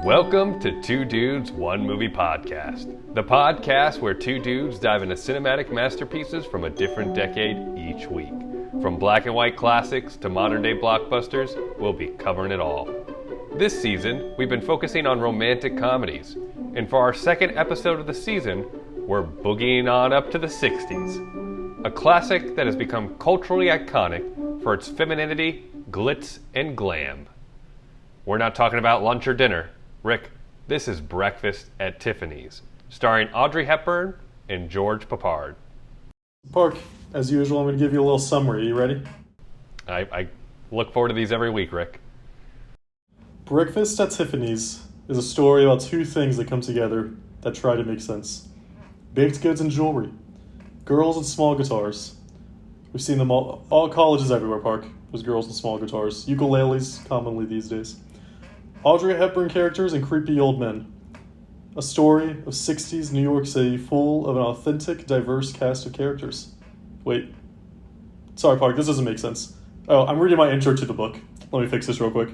Welcome to Two Dudes, One Movie Podcast, the podcast where two dudes dive into cinematic masterpieces from a different decade each week. From black and white classics to modern day blockbusters, we'll be covering it all. This season, we've been focusing on romantic comedies, and for our second episode of the season, we're boogieing on up to the 60s. A classic that has become culturally iconic for its femininity, glitz, and glam. We're not talking about lunch or dinner. Rick, this is Breakfast at Tiffany's, starring Audrey Hepburn and George Peppard. Park, as usual, I'm going to give you a little summary. You ready? I look forward to these every week, Rick. Breakfast at Tiffany's is a story about two things that come together that try to make sense. Baked goods and jewelry. Girls and small guitars. We've seen them all colleges everywhere, Park. There's girls and small guitars. Ukuleles, commonly these days. Audrey Hepburn characters and creepy old men. A story of 60s New York City full of an authentic, diverse cast of characters. Wait. Sorry, Park, this doesn't make sense. Oh, I'm reading my intro to the book. Let me fix this real quick.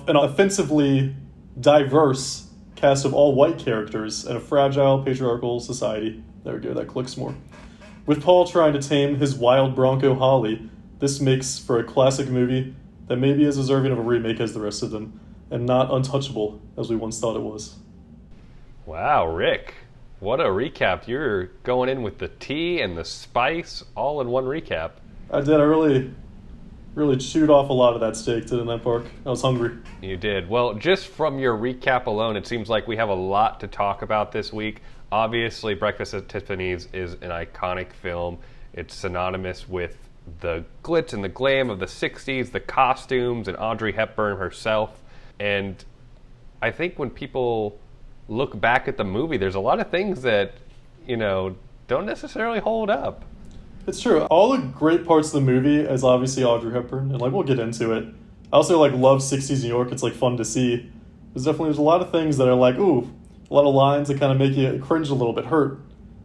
An offensively diverse cast of all white characters in a fragile, patriarchal society. There we go, that clicks more. With Paul trying to tame his wild bronco Holly, this makes for a classic movie that maybe is deserving of a remake as the rest of them, and not untouchable as we once thought it was. Wow, Rick, what a recap. You're going in with the tea and the spice all in one recap. I did. I really chewed off a lot of that steak, didn't I, Park? I was hungry. You did. Well, just from your recap alone, it seems like we have a lot to talk about this week. Obviously, Breakfast at Tiffany's is an iconic film. It's synonymous with the glitz and the glam of the 60s, the costumes, and Audrey Hepburn herself. And I think when people look back at the movie, there's a lot of things that, don't necessarily hold up. It's true. All the great parts of the movie is obviously Audrey Hepburn, and we'll get into it. I also love 60s New York. It's fun to see. There's a lot of things that are ooh, a lot of lines that kind of make you cringe a little bit, hurt,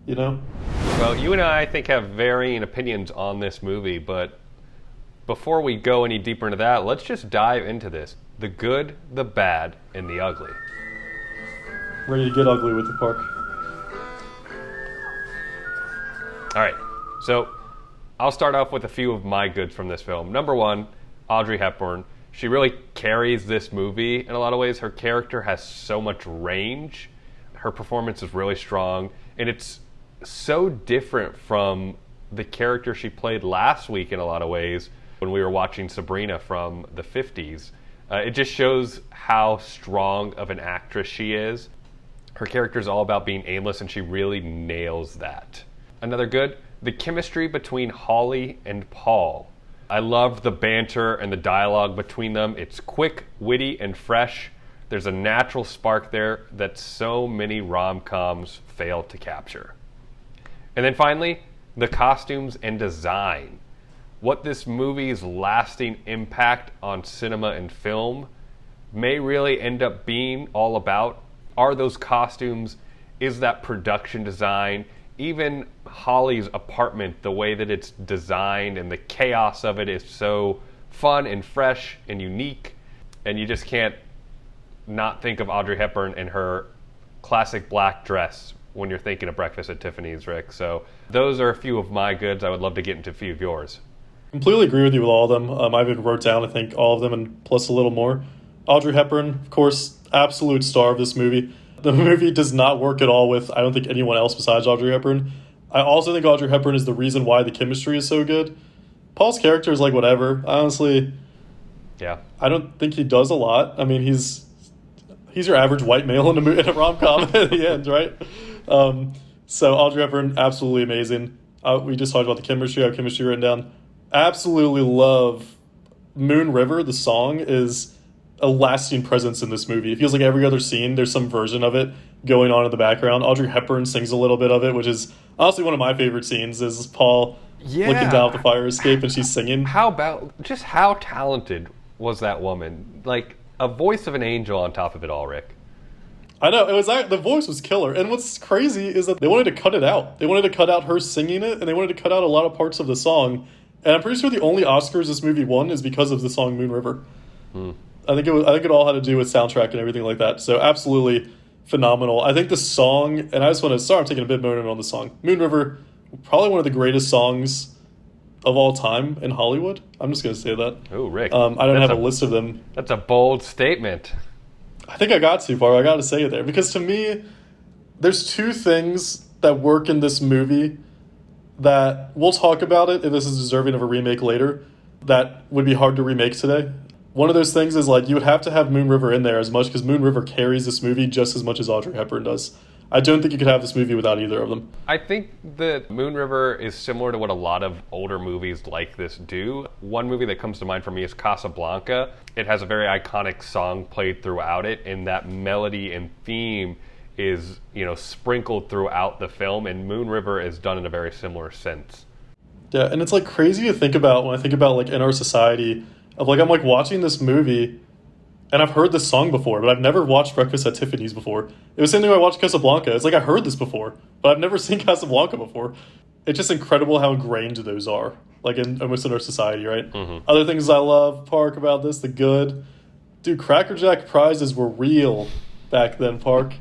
Well, you and I think have varying opinions on this movie, but before we go any deeper into that, let's just dive into this. The good, the bad, and the ugly. Ready to get ugly with the Park. All right, so I'll start off with a few of my goods from this film. Number one, Audrey Hepburn. She really carries this movie in a lot of ways. Her character has so much range. Her performance is really strong, and it's so different from the character she played last week in a lot of ways when we were watching Sabrina from the 50s. It just shows how strong of an actress she is. Her character is all about being aimless, and she really nails that. Another good, the chemistry between Holly and Paul. I loved the banter and the dialogue between them. It's quick, witty, and fresh. There's a natural spark there that so many rom-coms fail to capture. And then finally, the costumes and design. What this movie's lasting impact on cinema and film may really end up being all about are those costumes, is that production design, even Holly's apartment, the way that it's designed and the chaos of it is so fun and fresh and unique, and you just can't not think of Audrey Hepburn and her classic black dress when you're thinking of Breakfast at Tiffany's, Rick. So those are a few of my goods. I would love to get into a few of yours. Completely agree with you with all of them. I even wrote down, I think, all of them and plus a little more. Audrey Hepburn, of course, absolute star of this movie. The movie does not work at all with, I don't think, anyone else besides Audrey Hepburn. I also think Audrey Hepburn is the reason why the chemistry is so good. Paul's character is whatever. Honestly, yeah, I don't think he does a lot. I mean, he's your average white male in a rom-com at the end, right? So Audrey Hepburn, absolutely amazing. We just talked about the chemistry. I have chemistry written down. Absolutely love Moon River. The song is a lasting presence in this movie. It feels like every other scene, there's some version of it going on in the background. Audrey Hepburn sings a little bit of it, which is honestly one of my favorite scenes, is Paul looking down at the fire escape and she's singing. How talented was that woman? A voice of an angel on top of it all, Rick. I know, the voice was killer. And what's crazy is that they wanted to cut it out. They wanted to cut out her singing it, and they wanted to cut out a lot of parts of the song. And I'm pretty sure the only Oscars this movie won is because of the song Moon River. I think it all had to do with soundtrack and everything like that. So absolutely phenomenal. I think the song, and I just want to sorry, I'm taking a bit moment on the song. Moon River, probably one of the greatest songs of all time in Hollywood. I'm just going to say that. Oh, Rick. I don't have a list of them. That's a bold statement. I think I got too far. I got to say it there because to me, there's two things that work in this movie that we'll talk about it if this is deserving of a remake later. That would be hard to remake today. One of those things is like you would have to have Moon River in there as much because Moon River carries this movie just as much as Audrey Hepburn does. I don't think you could have this movie without either of them. I think that Moon River is similar to what a lot of older movies like this do. One movie that comes to mind for me is Casablanca. It has a very iconic song played throughout it, and that melody and theme is, sprinkled throughout the film, and Moon River is done in a very similar sense. Yeah, and it's like crazy to think about when I think about like in our society of like I'm like watching this movie and I've heard this song before, but I've never watched Breakfast at Tiffany's before. It was the same thing when I watched Casablanca. It's like I heard this before, but I've never seen Casablanca before. It's just incredible how ingrained those are, like in almost in our society, right? Mm-hmm. Other things I love, Park, about this, the good. Dude, Cracker Jack prizes were real back then, Park.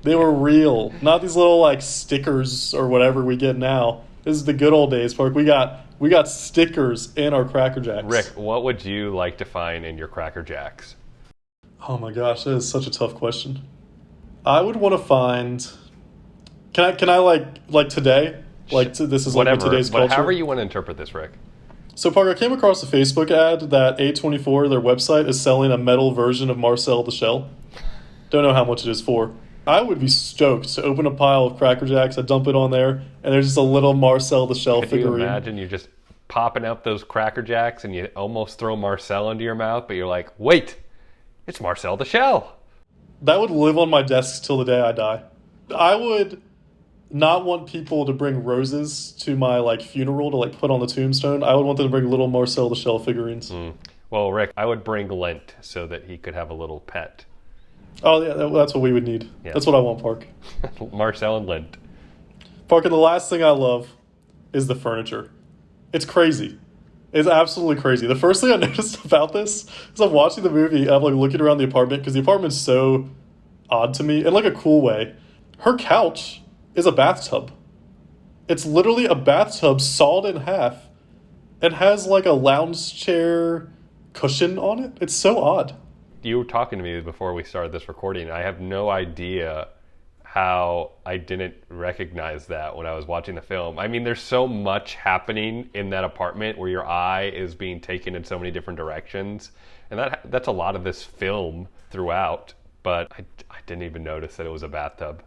They were real. Not these little like stickers or whatever we get now. This is the good old days, Park. We got stickers in our Cracker Jacks. Rick, what would you like to find in your Cracker Jacks? Oh my gosh, that is such a tough question. I would want to find. Can I like today? This is whatever, like today's culture. However you want to interpret this, Rick. So Parker, I came across a Facebook ad that A24, their website, is selling a metal version of Marcel the Shell. Don't know how much it is for. I would be stoked to open a pile of Cracker Jacks, I dump it on there, and there's just a little Marcel the Shell figurine. Can you imagine you just popping out those Cracker Jacks and you almost throw Marcel into your mouth, but you're like, wait, it's Marcel the Shell. That would live on my desk till the day I die. I would not want people to bring roses to my funeral to put on the tombstone. I would want them to bring little Marcel the Shell figurines. Well, Rick, I would bring Lint so that he could have a little pet. Oh yeah, that's what we would need. Yeah. That's what I want, Park. Marcel and Lint. Park, and the last thing I love is the furniture. It's crazy. It's absolutely crazy. The first thing I noticed about this is I'm watching the movie and I'm looking around the apartment because the apartment's so odd to me in a cool way. Her couch is a bathtub. It's literally a bathtub sawed in half and has a lounge chair cushion on it. It's so odd. You were talking to me before we started this recording. I have no idea how I didn't recognize that when I was watching the film. I mean, there's so much happening in that apartment where your eye is being taken in so many different directions. And that's a lot of this film throughout. But I didn't even notice that it was a bathtub.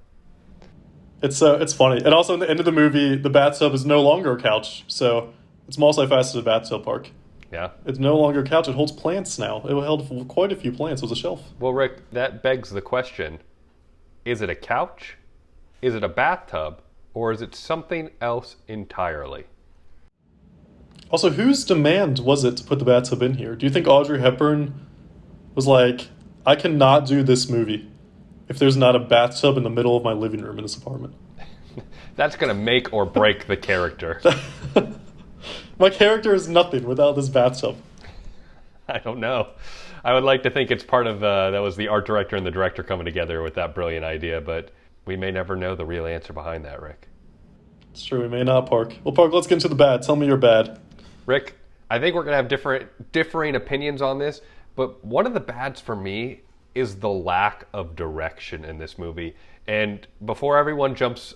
It's funny. And also, in the end of the movie, the bathtub is no longer a couch. So it's multifaceted bathtub, Park. Yeah. It's no longer a couch. It holds plants now. It held quite a few plants. It was a shelf. Well, Rick, that begs the question. Is it a couch? Is it a bathtub? Or is it something else entirely? Also, whose demand was it to put the bathtub in here? Do you think Audrey Hepburn was like, I cannot do this movie if there's not a bathtub in the middle of my living room in this apartment? That's going to make or break the character. My character is nothing without this bathtub. I don't know. I would like to think it's part of, that was the art director and the director coming together with that brilliant idea, but we may never know the real answer behind that, Rick. It's true, we may not, Park. Well, Park, let's get into the bad. Tell me your bad. Rick, I think we're going to have differing opinions on this, but one of the bads for me is the lack of direction in this movie. And before everyone jumps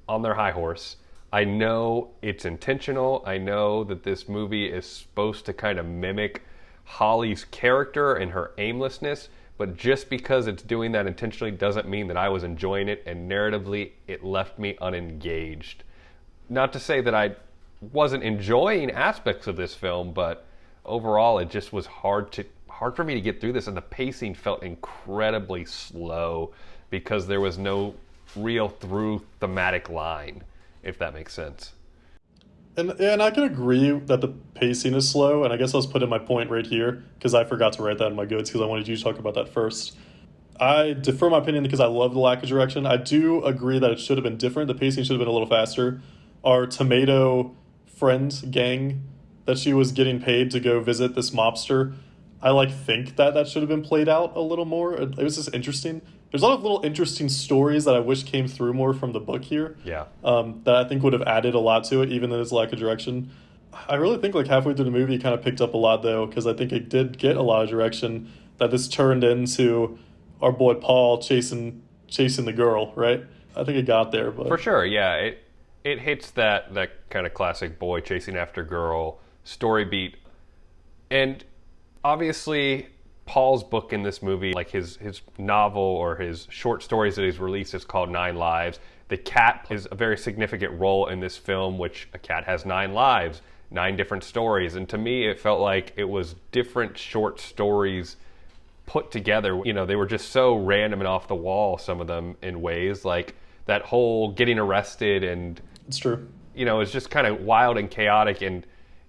on their high horse, I know it's intentional. I know that this movie is supposed to kind of mimic Holly's character and her aimlessness, but just because it's doing that intentionally doesn't mean that I was enjoying it, and narratively it left me unengaged. Not to say that I wasn't enjoying aspects of this film, but overall it just was hard for me to get through this, and the pacing felt incredibly slow because there was no real through thematic line, if that makes sense. And I can agree that the pacing is slow, and I guess I'll just put in my point right here, because I forgot to write that in my goods, because I wanted you to talk about that first. I defer my opinion because I love the lack of direction. I do agree that it should have been different. The pacing should have been a little faster. Our tomato friend gang that she was getting paid to go visit this mobster, I like think that should have been played out a little more. It was just interesting. There's a lot of little interesting stories that I wish came through more from the book here. Yeah. That I think would have added a lot to it, even in its lack of direction. I really think like halfway through the movie, it kind of picked up a lot though, because I think it did get a lot of direction. That this turned into our boy Paul chasing the girl, right? I think it got there, but For sure, yeah. It hits that kind of classic boy chasing after girl story beat. And obviously, Paul's book in this movie, like his novel or his short stories that he's released, is called 9 Lives. The cat plays a very significant role in this film, which a cat has 9 lives, 9 different stories. And to me, it felt like it was different short stories put together. You know, they were just so random and off the wall, some of them, in ways. Like that whole getting arrested and... It's true. You know, it's just kind of wild and chaotic, and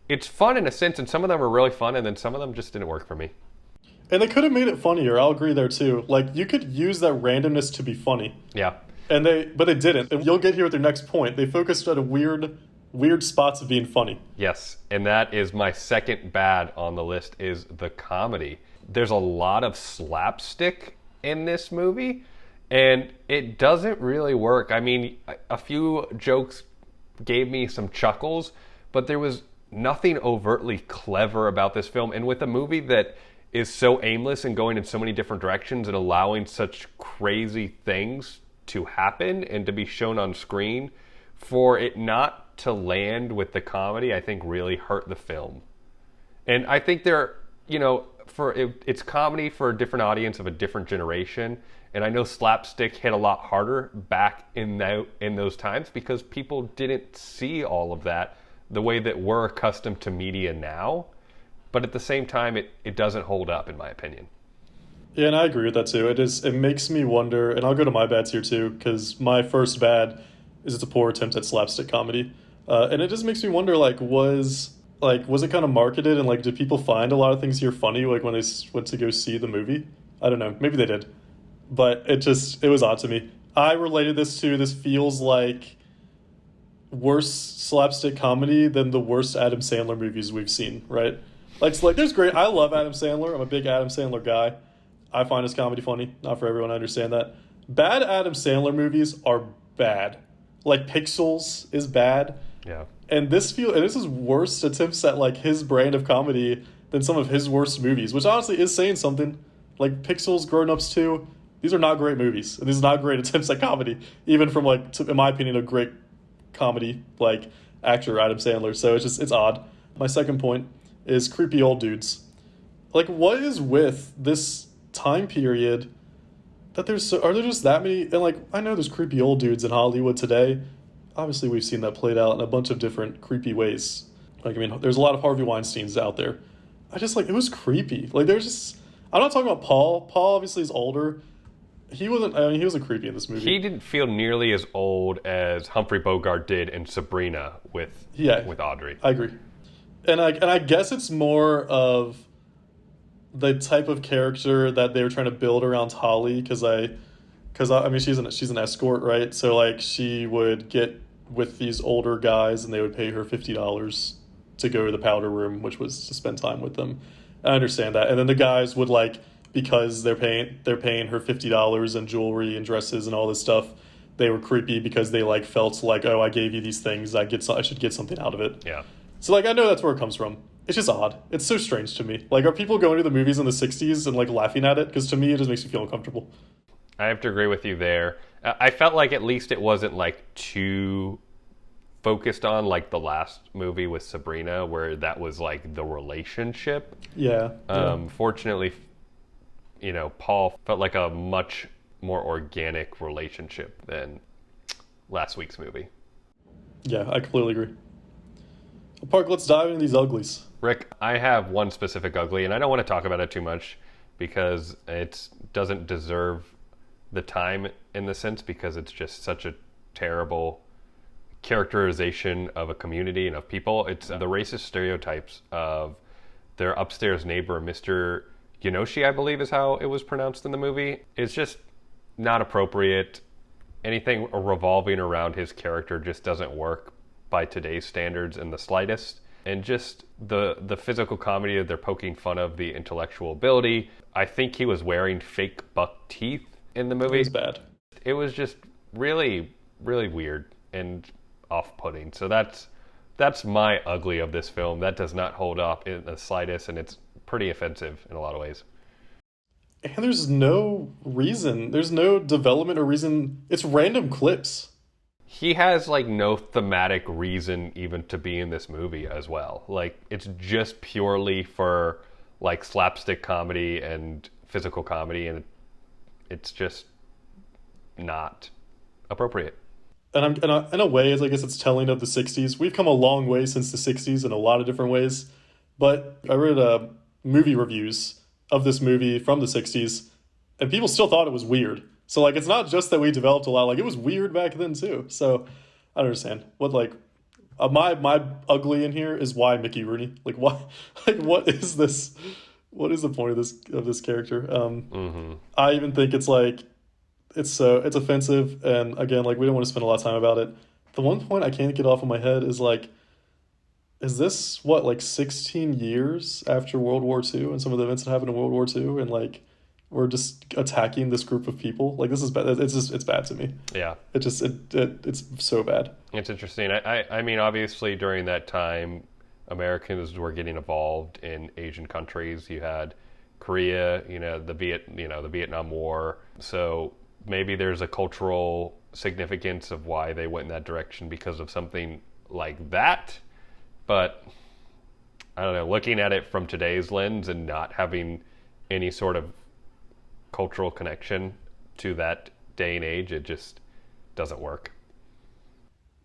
it's fun in a sense, and some of them are really fun, and then some of them just didn't work for me. And they could have made it funnier. I'll agree there too. Like you could use that randomness to be funny. Yeah. But they didn't. And you'll get here with their next point. They focused on a weird spots of being funny. Yes, and that is my second bad on the list, is the comedy. There's a lot of slapstick in this movie, and it doesn't really work. I mean, a few jokes gave me some chuckles, but there was nothing overtly clever about this film. And with a movie that is so aimless and going in so many different directions and allowing such crazy things to happen and to be shown on screen, for it not to land with the comedy, I think really hurt the film. And I think it's comedy for a different audience of a different generation. And I know slapstick hit a lot harder back in those times because people didn't see all of that the way that we're accustomed to media now. But at the same time, it doesn't hold up, in my opinion. Yeah, and I agree with that too. It makes me wonder, and I'll go to my bads here too, because my first bad is it's a poor attempt at slapstick comedy. And it just makes me wonder, was it kind of marketed, and like did people find a lot of things here funny like when they went to go see the movie? I don't know. Maybe they did. But it was odd to me. I related this feels like worse slapstick comedy than the worst Adam Sandler movies we've seen, right? Like there's great, I love Adam Sandler. I'm a big Adam Sandler guy. I find his comedy funny. Not for everyone, I understand that. Bad Adam Sandler movies are bad. Like Pixels is bad. Yeah. And this is worse attempts at like his brand of comedy than some of his worst movies, which honestly is saying something. Like Pixels, Grown Ups 2, these are not great movies. And these are not great attempts at comedy, even from in my opinion, a great comedy like actor Adam Sandler. So it's odd. My second point is creepy old dudes. Like, what is with this time period that are there just that many? And like, I know there's creepy old dudes in Hollywood today. Obviously, we've seen that played out in a bunch of different creepy ways. Like, I mean, there's a lot of Harvey Weinsteins out there. It was creepy. Like, I'm not talking about Paul. Paul obviously is older. He wasn't creepy in this movie. He didn't feel nearly as old as Humphrey Bogart did in Sabrina with Audrey. I agree. And I guess it's more of the type of character that they were trying to build around Holly, because I mean she's an escort, right? So like she would get with these older guys and they would pay her $50 to go to the powder room, which was to spend time with them. I understand that. And then the guys would because they're paying her $50 and jewelry and dresses and all this stuff, they were creepy because they felt like, oh, I gave you these things, I should get something out of it. Yeah. So I know that's where it comes from. It's just odd. It's so strange to me. Are people going to the movies in the 60s and laughing at it? Because to me, it just makes me feel uncomfortable. I have to agree with you there. I felt like at least it wasn't too focused on the last movie with Sabrina, where that was the relationship. Yeah. Fortunately, Paul felt like a much more organic relationship than last week's movie. Yeah, I completely agree. Park, let's dive into these uglies. Rick, I have one specific ugly, and I don't want to talk about it too much because it doesn't deserve the time in the sense, because it's just such a terrible characterization of a community and of people. It's the racist stereotypes of their upstairs neighbor, Mr. Yonoshi, I believe is how it was pronounced in the movie. It's just not appropriate. Anything revolving around his character just doesn't work by today's standards in the slightest. And just the physical comedy that they're poking fun of, the intellectual ability. I think he was wearing fake buck teeth in the movie. It was bad. It was just really, really weird and off-putting. So that's my ugly of this film. That does not hold up in the slightest, and it's pretty offensive in a lot of ways. And there's no reason. There's no development or reason. It's random clips. He has like no thematic reason even to be in this movie as well. Like it's just purely for like slapstick comedy and physical comedy, and it's just not appropriate. And in a way, I guess it's telling of the 60s. We've come a long way since the 60s in a lot of different ways. But I read movie reviews of this movie from the 60s, and people still thought it was weird. So, like, it's not just that we developed a lot. Like, it was weird back then, too. So, I don't understand. What, like, my ugly in here is why Mickey Rooney? Like, why? Like, what is this? What is the point of this character? I even think it's, like, it's offensive. And, again, like, we don't want to spend a lot of time about it. The one point I can't get off of my head is, like, is this, what, like 16 years after World War II and some of the events that happened in World War II? And, like, we're just attacking this group of people. Like, this is bad. It's bad to me. Yeah. It's so bad. It's interesting. I mean, obviously, during that time, Americans were getting involved in Asian countries. You had Korea, the Vietnam War. So maybe there's a cultural significance of why they went in that direction because of something like that. But I don't know, looking at it from today's lens and not having any sort of cultural connection to that day and age, it just doesn't work.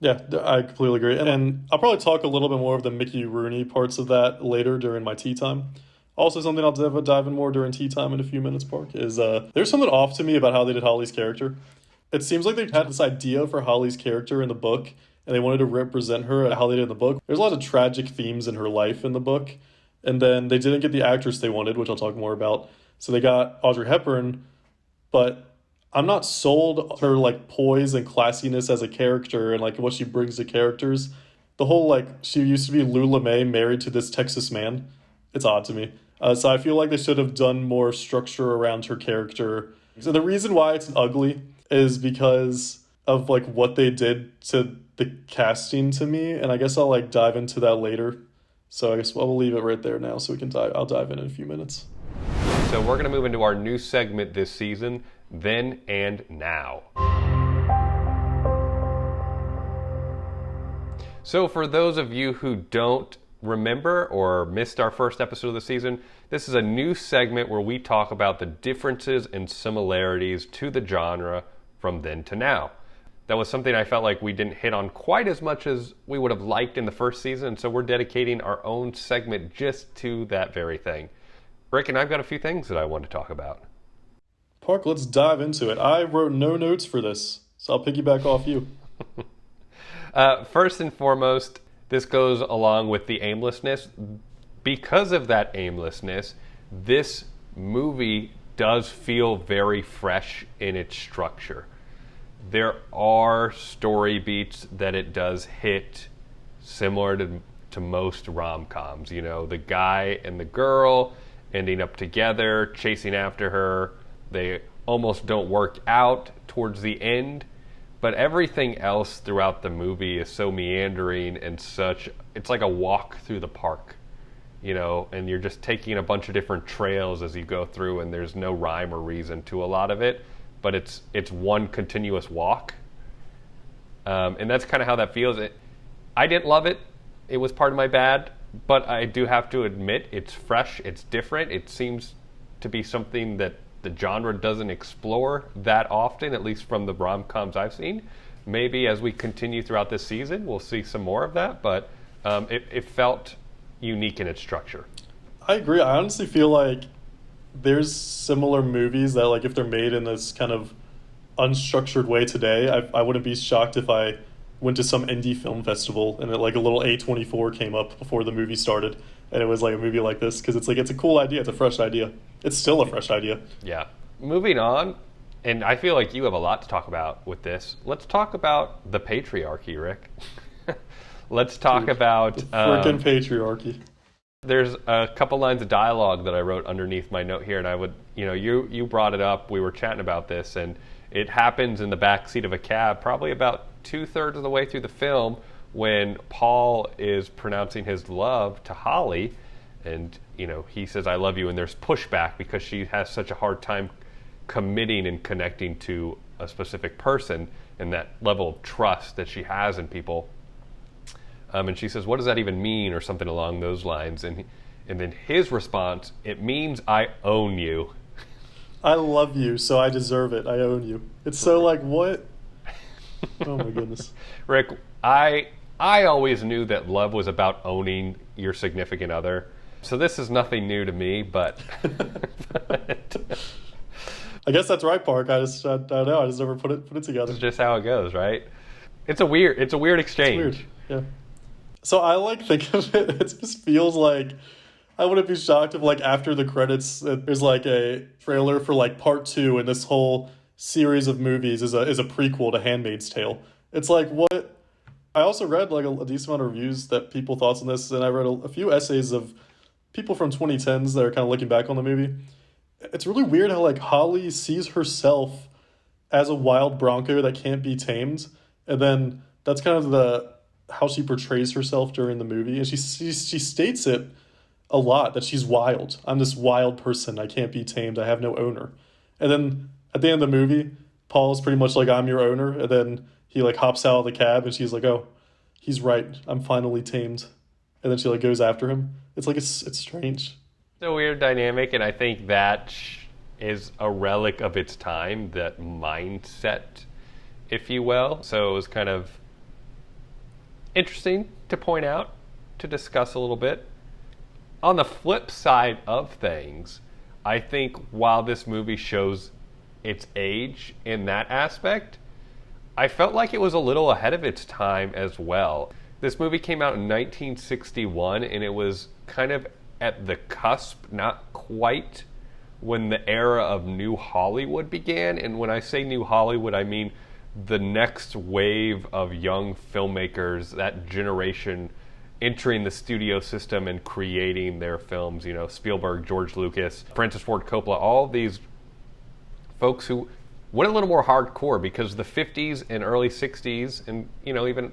Yeah, I completely agree. And I'll probably talk a little bit more of the Mickey Rooney parts of that later during my tea time. Also, something I'll dive in more during tea time in a few minutes, Park, is there's something off to me about how they did Holly's character. It seems like they had this idea for Holly's character in the book, and they wanted to represent her how they did in the book. There's a lot of tragic themes in her life in the book, and then they didn't get the actress they wanted, which I'll talk more about. So they got Audrey Hepburn, but I'm not sold her like poise and classiness as a character and like what she brings to characters. The whole like she used to be Lula Mae married to this Texas man. It's odd to me. So I feel like they should have done more structure around her character. So the reason why it's ugly is because of like what they did to the casting to me, and I guess I'll like dive into that later. So I guess we'll leave it right there now so we can I'll dive in a few minutes. So we're going to move into our new segment this season, Then and Now. So for those of you who don't remember or missed our first episode of the season, this is a new segment where we talk about the differences and similarities to the genre from then to now. That was something I felt like we didn't hit on quite as much as we would have liked in the first season, so we're dedicating our own segment just to that very thing. Rick and I've got a few things that I want to talk about. Park, let's dive into it. I wrote no notes for this, so I'll piggyback off you. First and foremost, this goes along with the aimlessness. Because of that aimlessness, this movie does feel very fresh in its structure. There are story beats that it does hit similar to most rom-coms. The guy and the girl ending up together, chasing after her. They almost don't work out towards the end, but everything else throughout the movie is so meandering and it's like a walk through the park, and you're just taking a bunch of different trails as you go through, and there's no rhyme or reason to a lot of it, but it's one continuous walk. And that's kind of how that feels. I didn't love it. It was part of my bad. But I do have to admit, it's fresh, it's different. It seems to be something that the genre doesn't explore that often, at least from the rom-coms I've seen. Maybe as we continue throughout this season, we'll see some more of that, but it felt unique in its structure. I agree. I honestly feel like there's similar movies that, like, if they're made in this kind of unstructured way today, I wouldn't be shocked if I went to some indie film festival and like a little A24 came up before the movie started, and it was like a movie like this, because it's a cool idea. It's a fresh idea. It's still a fresh idea. Yeah. Moving on, and I feel like you have a lot to talk about with this. Let's talk about the patriarchy, Rick. let's talk about frickin' patriarchy. There's a couple lines of dialogue that I wrote underneath my note here, and I would, you brought it up. We were chatting about this, and it happens in the back seat of a cab, probably about 2/3 of the way through the film, when Paul is pronouncing his love to Holly, and he says, "I love you," and there's pushback because she has such a hard time committing and connecting to a specific person and that level of trust that she has in people. And she says, "What does that even mean?" or something along those lines. And then his response, "It means I own you." I love you, so I deserve it. I own you. It's so like, what? Oh my goodness. Rick, I always knew that love was about owning your significant other. So this is nothing new to me, but I guess that's right, Park. I don't know. I just never put it together. It's just how it goes, right? It's a weird exchange. It's weird. Yeah. So I think of it. It just feels like I wouldn't be shocked if after the credits there's a trailer for part 2, and this whole series of movies is a prequel to Handmaid's Tale. It's what? I also read a decent amount of reviews that people thoughts on this, and I read a few essays of people from 2010s that are kind of looking back on the movie. It's really weird how Holly sees herself as a wild bronco that can't be tamed, and then that's kind of how she portrays herself during the movie, and she states it a lot, that she's wild. I'm this wild person. I can't be tamed. I have no owner. And then at the end of the movie, Paul's pretty much I'm your owner, and then he hops out of the cab, and she's oh, he's right. I'm finally tamed. And then she goes after him. It's it's strange. It's a weird dynamic, and I think that is a relic of its time, that mindset, if you will. So it was kind of interesting to point out, to discuss a little bit. On the flip side of things, I think while this movie shows its age in that aspect, I felt like it was a little ahead of its time as well. This movie came out in 1961, and it was kind of at the cusp, not quite when the era of New Hollywood began. And when I say New Hollywood, I mean the next wave of young filmmakers, that generation entering the studio system and creating their films. Spielberg, George Lucas, Francis Ford Coppola, all these folks who went a little more hardcore, because the 50s and early 60s and even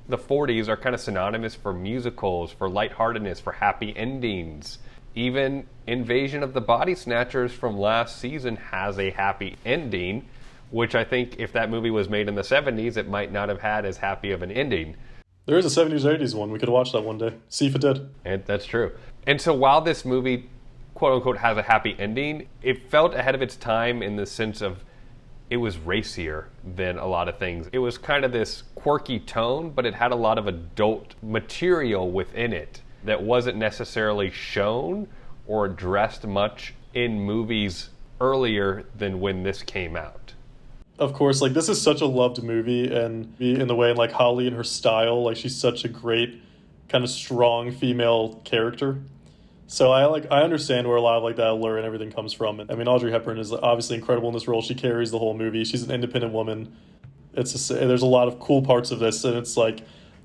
the 40s are kind of synonymous for musicals, for lightheartedness, for happy endings. Even Invasion of the Body Snatchers from last season has a happy ending, which I think if that movie was made in the 70s, it might not have had as happy of an ending. There is a 70s or 80s one. We could watch that one day. See if it did. And that's true. And so while this movie, quote unquote, has a happy ending, it felt ahead of its time in the sense of it was racier than a lot of things. It was kind of this quirky tone, but it had a lot of adult material within it that wasn't necessarily shown or addressed much in movies earlier than when this came out. Of course, this is such a loved movie, and in the way, Holly and her style, she's such a great kind of strong female character. So I understand where a lot of that allure and everything comes from. I mean, Audrey Hepburn is obviously incredible in this role. She carries the whole movie. She's an independent woman. There's a lot of cool parts of this, and it's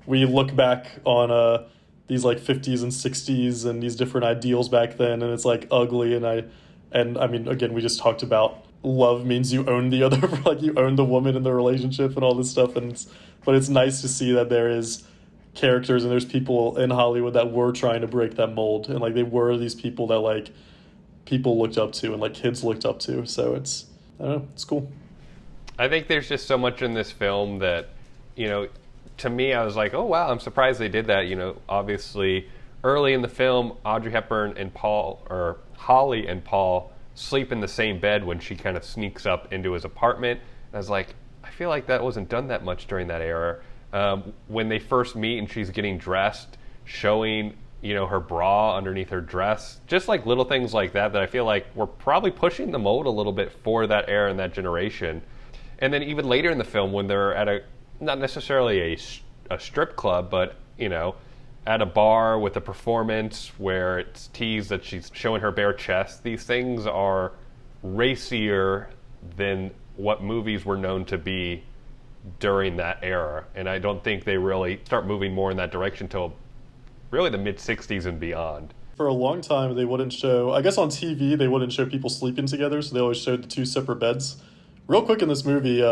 we look back on these 50s and 60s and these different ideals back then, and it's ugly. And I mean, again, we just talked about love means you own the other, you own the woman in the relationship and all this stuff. But it's nice to see that there is characters and there's people in Hollywood that were trying to break that mold, and they were these people that people looked up to and kids looked up to. So it's, I don't know, it's cool. I think there's just so much in this film that, to me, I was oh wow, I'm surprised they did that. Obviously early in the film, Audrey Hepburn and Holly and Paul sleep in the same bed when she kind of sneaks up into his apartment. And I was I feel like that wasn't done that much during that era. When they first meet and she's getting dressed, showing, her bra underneath her dress, just little things like that I feel we're probably pushing the mold a little bit for that era and that generation. And then even later in the film, when they're at not necessarily a strip club, but, at a bar with a performance where it's teased that she's showing her bare chest, these things are racier than what movies were known to be during that era. And I don't think they really start moving more in that direction until really the mid-60s and beyond. For a long time, they wouldn't show, I guess on TV, they wouldn't show people sleeping together, so they always showed the two separate beds. Real quick in this movie,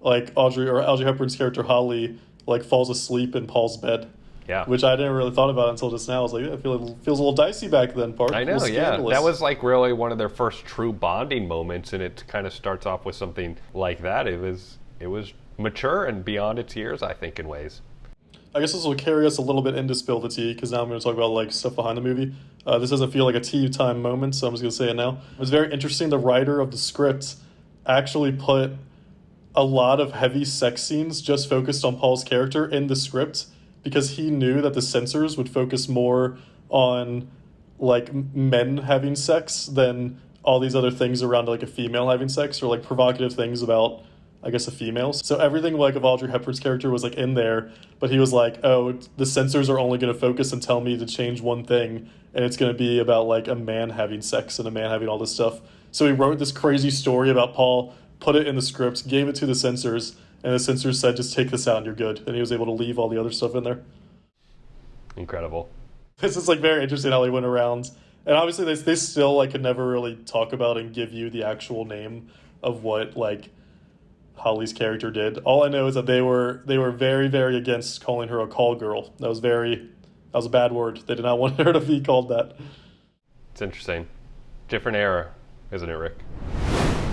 Audrey Hepburn's character Holly, falls asleep in Paul's bed. Yeah. Which I didn't really thought about until just now. I was like, it feels a little dicey back then, Park. I know, yeah. That was really one of their first true bonding moments, and it kind of starts off with something like that. It was mature and beyond its years, I think, in ways. I guess this will carry us a little bit into Spill the Tea, because now I'm going to talk about stuff behind the movie. This doesn't feel like a tea time moment, so I'm just going to say it now. It was very interesting. The writer of the script actually put a lot of heavy sex scenes just focused on Paul's character in the script, because he knew that the censors would focus more on men having sex than all these other things around a female having sex, or provocative things about, I guess, a female. So everything of Audrey Hepburn's character was in there, but he was oh, the censors are only going to focus and tell me to change one thing, and it's going to be about a man having sex and a man having all this stuff. So he wrote this crazy story about Paul, put it in the script, gave it to the censors, and the censors said, just take this out and you're good. And he was able to leave all the other stuff in there. Incredible. This is very interesting how he went around. And obviously they still could never really talk about and give you the actual name of what Holly's character did. All I know is that they were very, very against calling her a call girl. That was a bad word. They did not want her to be called that. It's interesting. Different era, isn't it, Rick?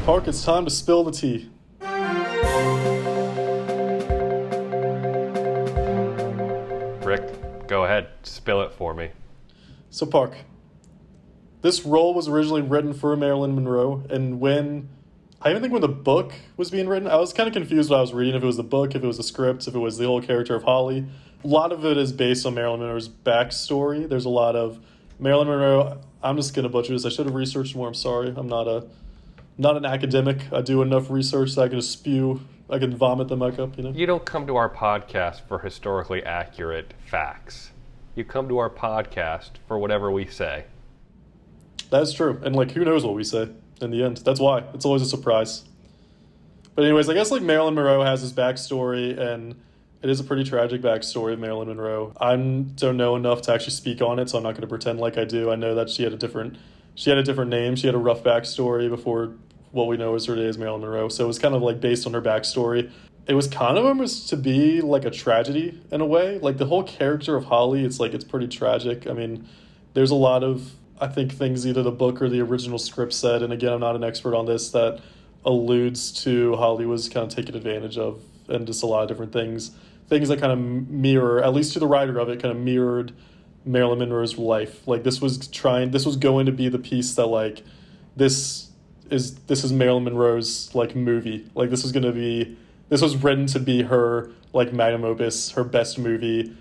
Park, it's time to spill the tea. Rick, go ahead. Spill it for me. So, Park, this role was originally written for Marilyn Monroe, and when the book was being written, I was kind of confused what I was reading, if it was the book, if it was the script, if it was the whole character of Holly. A lot of it is based on Marilyn Monroe's backstory. There's a lot of Marilyn Monroe. I'm just going to butcher this. I should have researched more. I'm sorry. I'm not an academic. I do enough research that I can just I can vomit them back up, You don't come to our podcast for historically accurate facts. You come to our podcast for whatever we say. That's true. And who knows what we say in the end. That's why. It's always a surprise. But anyways, I guess Marilyn Monroe has this backstory, and it is a pretty tragic backstory of Marilyn Monroe. I don't know enough to actually speak on it, so I'm not going to pretend like I do. I know that she had a different name. She had a rough backstory before what we know as her day as Marilyn Monroe. So it was kind of based on her backstory. It was kind of almost to be a tragedy in a way. The whole character of Holly, it's pretty tragic. I mean, there's a lot of, I think, things either the book or the original script said, and again, I'm not an expert on this, that alludes to Holly was kind of taken advantage of, and just a lot of different things that kind of mirror, at least to the writer of it, kind of mirrored Marilyn Monroe's life. This was going to be the piece that this is Marilyn Monroe's movie. This was written to be her magnum opus, her best movie,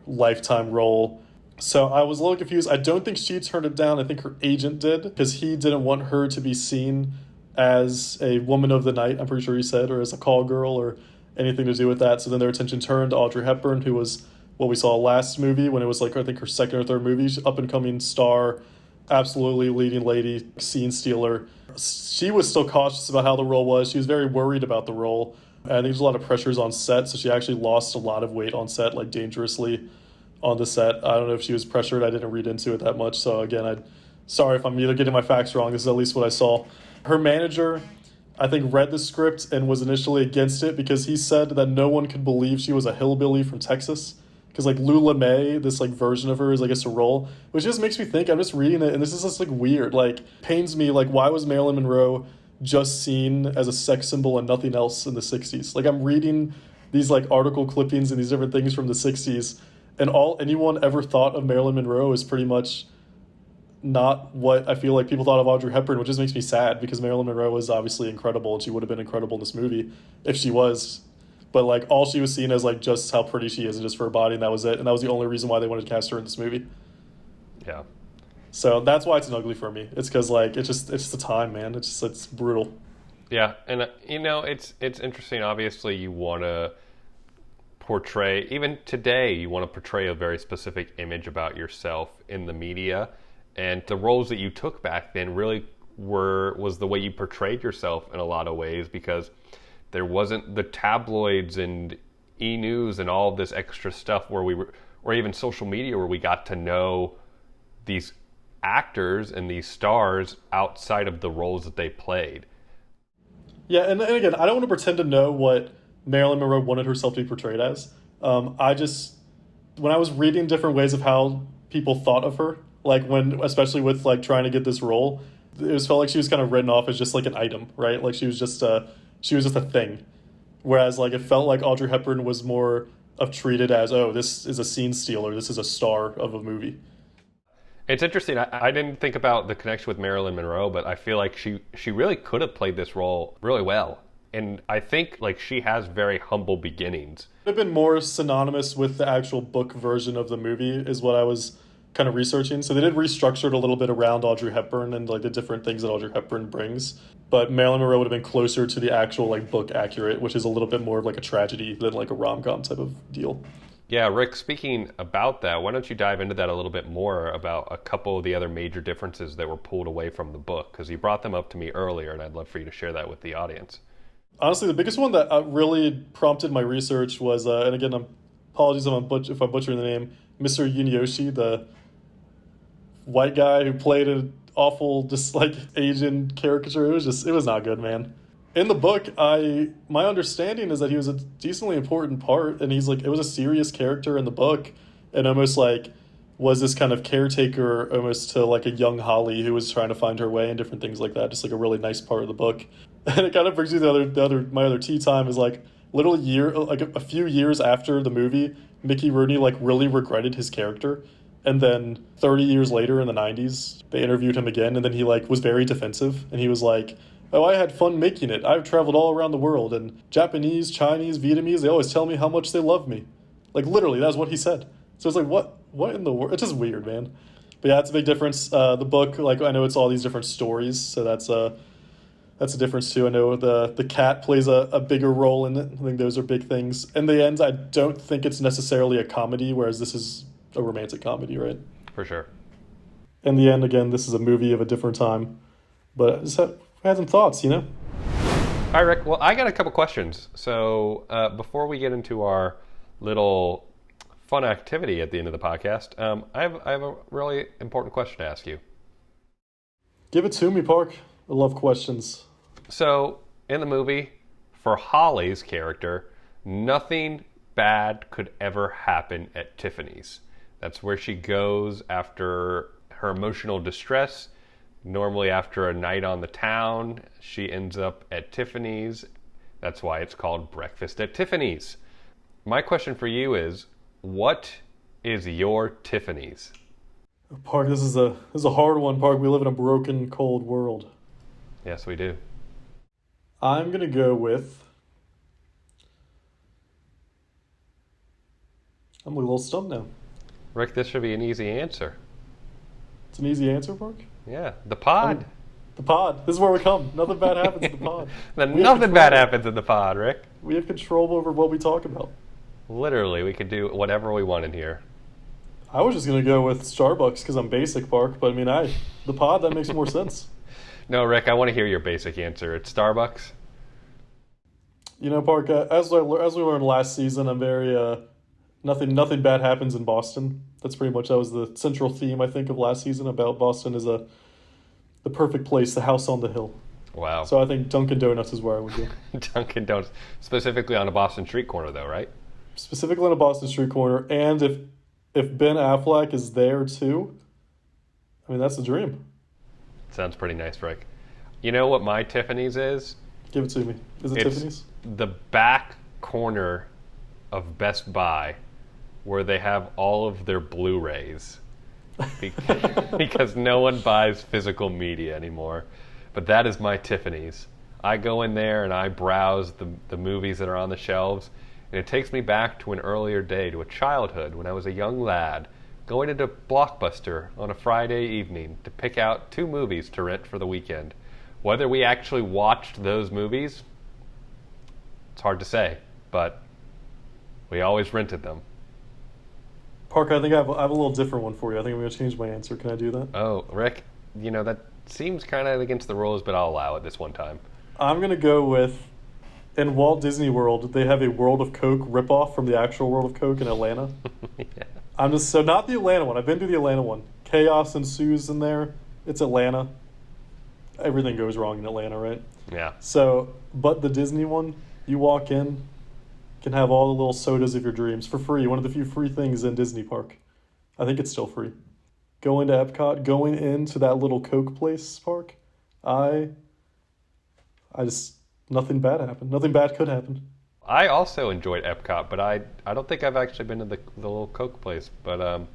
lifetime role. So I was a little confused. I don't think she turned it down. I think her agent did, because he didn't want her to be seen as a woman of the night, I'm pretty sure he said, or as a call girl or anything to do with that. So then their attention turned to Audrey Hepburn, who was what we saw last movie, when it was I think her second or third movie, up and coming star, absolutely leading lady, scene stealer. She was still cautious about how the role was. She was very worried about the role. I think there's a lot of pressures on set, so she actually lost a lot of weight on set, dangerously on the set. I don't know if she was pressured. I didn't read into it that much. So again, sorry if I'm either getting my facts wrong. This is at least what I saw. Her manager, I think, read the script and was initially against it, because he said that no one could believe she was a hillbilly from Texas. Because Lula May, this version of her is, I guess, a role, which just makes me think, I'm just reading it, and this is just weird. Pains me, why was Marilyn Monroe just seen as a sex symbol and nothing else in the 60s? I'm reading these article clippings and these different things from the 60s, and all anyone ever thought of Marilyn Monroe is pretty much not what I feel people thought of Audrey Hepburn, which just makes me sad, because Marilyn Monroe was obviously incredible, and she would have been incredible in this movie if she was. But all she was seen as just how pretty she is and just for her body, and that was it. And that was the only reason why they wanted to cast her in this movie. Yeah. So that's why it's an ugly for me. It's because it's just the time, man. It's brutal. Yeah, and it's interesting. Obviously, you want to portray, even today, you want to portray a very specific image about yourself in the media, and the roles that you took back then really was the way you portrayed yourself in a lot of ways, because There wasn't the tabloids and e-news and all of this extra stuff or even social media where we got to know these actors and these stars outside of the roles that they played. Yeah, and again, I don't want to pretend to know what Marilyn Monroe wanted herself to be portrayed as. When I was reading different ways of how people thought of her, especially with trying to get this role, felt like she was kind of written off as just like an item, right? Like she was just a thing. Whereas it felt like Audrey Hepburn was more of treated as, oh, this is a scene stealer, this is a star of a movie. It's interesting. I didn't think about the connection with Marilyn Monroe, but I feel like she really could have played this role really well. And I think she has very humble beginnings. It would have been more synonymous with the actual book version of the movie is what I was kind of researching. So they did restructure it a little bit around Audrey Hepburn and the different things that Audrey Hepburn brings. But Marilyn Monroe would have been closer to the actual book accurate, which is a little bit more of a tragedy than a rom-com type of deal. Yeah, Rick, speaking about that, why don't you dive into that a little bit more about a couple of the other major differences that were pulled away from the book? Because you brought them up to me earlier, and I'd love for you to share that with the audience. Honestly, the biggest one that really prompted my research was, and again, apologies if I'm butchering the name, Mr. Yunioshi, the white guy who played an awful, Asian caricature. It was not good, man. In the book, my understanding is that he was a decently important part, and it was a serious character in the book, and almost was this kind of caretaker almost to a young Holly who was trying to find her way and different things like that. Just a really nice part of the book. And it kind of brings me to my other tea time is literally a few years after the movie, Mickey Rooney really regretted his character. And then 30 years later in the 90s, they interviewed him again, and then he was very defensive, and he was like, oh, I had fun making it. I've traveled all around the world, and Japanese, Chinese, Vietnamese, they always tell me how much they love me. Literally, that's what he said. So it's what in the world? It's just weird, man. But yeah, it's a big difference. The book, I know it's all these different stories, so that's a difference too. I know the cat plays a bigger role in it. I think those are big things. In the end, I don't think it's necessarily a comedy, whereas this is a romantic comedy, right? For sure. In the end, again, this is a movie of a different time. But I just had some thoughts, All right, Rick. Well, I got a couple questions. So before we get into our little fun activity at the end of the podcast, I have a really important question to ask you. Give it to me, Park. I love questions. So, in the movie, for Holly's character, nothing bad could ever happen at Tiffany's. That's where she goes after her emotional distress. Normally after a night on the town, she ends up at Tiffany's. That's why it's called Breakfast at Tiffany's. My question for you is, what is your Tiffany's? Park, this is a hard one, Park. We live in a broken, cold world. Yes, we do. I'm going to go with... I'm a little stumped now. Rick, this should be an easy answer. It's an easy answer, Park? Yeah, the pod. The pod. This is where we come. Nothing bad happens in the pod. Nothing bad happens in the pod, Rick. We have control over what we talk about. Literally, we could do whatever we want in here. I was just going to go with Starbucks because I'm basic, Park. But the pod, that makes more sense. No, Rick, I want to hear your basic answer. It's Starbucks? Park, as we learned last season, I'm very... Nothing bad happens in Boston. That was the central theme, I think, of last season about Boston is the perfect place, the house on the hill. Wow. So I think Dunkin' Donuts is where I would go. Dunkin' Donuts. Specifically on a Boston street corner, though, right? Specifically on a Boston street corner. And if Ben Affleck is there, too, that's the dream. Sounds pretty nice, Rick. You know what my Tiffany's is? Give it to me. Is it Tiffany's? The back corner of Best Buy, where they have all of their Blu-rays because no one buys physical media anymore. But that is my Tiffany's. I go in there and I browse the movies that are on the shelves, and it takes me back to an earlier day, to a childhood when I was a young lad, going into Blockbuster on a Friday evening to pick out 2 movies to rent for the weekend. Whether we actually watched those movies, it's hard to say, but we always rented them. Parker, I think I have a little different one for you. I think I'm going to change my answer. Can I do that? Oh, Rick, that seems kind of against the rules, but I'll allow it this one time. I'm going to go with in Walt Disney World, they have a World of Coke ripoff from the actual World of Coke in Atlanta. Yeah. I'm just so not the Atlanta one. I've been to the Atlanta one. Chaos ensues in there. It's Atlanta. Everything goes wrong in Atlanta, right? Yeah. So, but the Disney one, you walk in, can have all the little sodas of your dreams for free. One of the few free things in Disney Park. I think it's still free. Going to Epcot, going into that little Coke place park, I just, nothing bad happened. Nothing bad could happen. I also enjoyed Epcot, but I don't think I've actually been to the little Coke place. But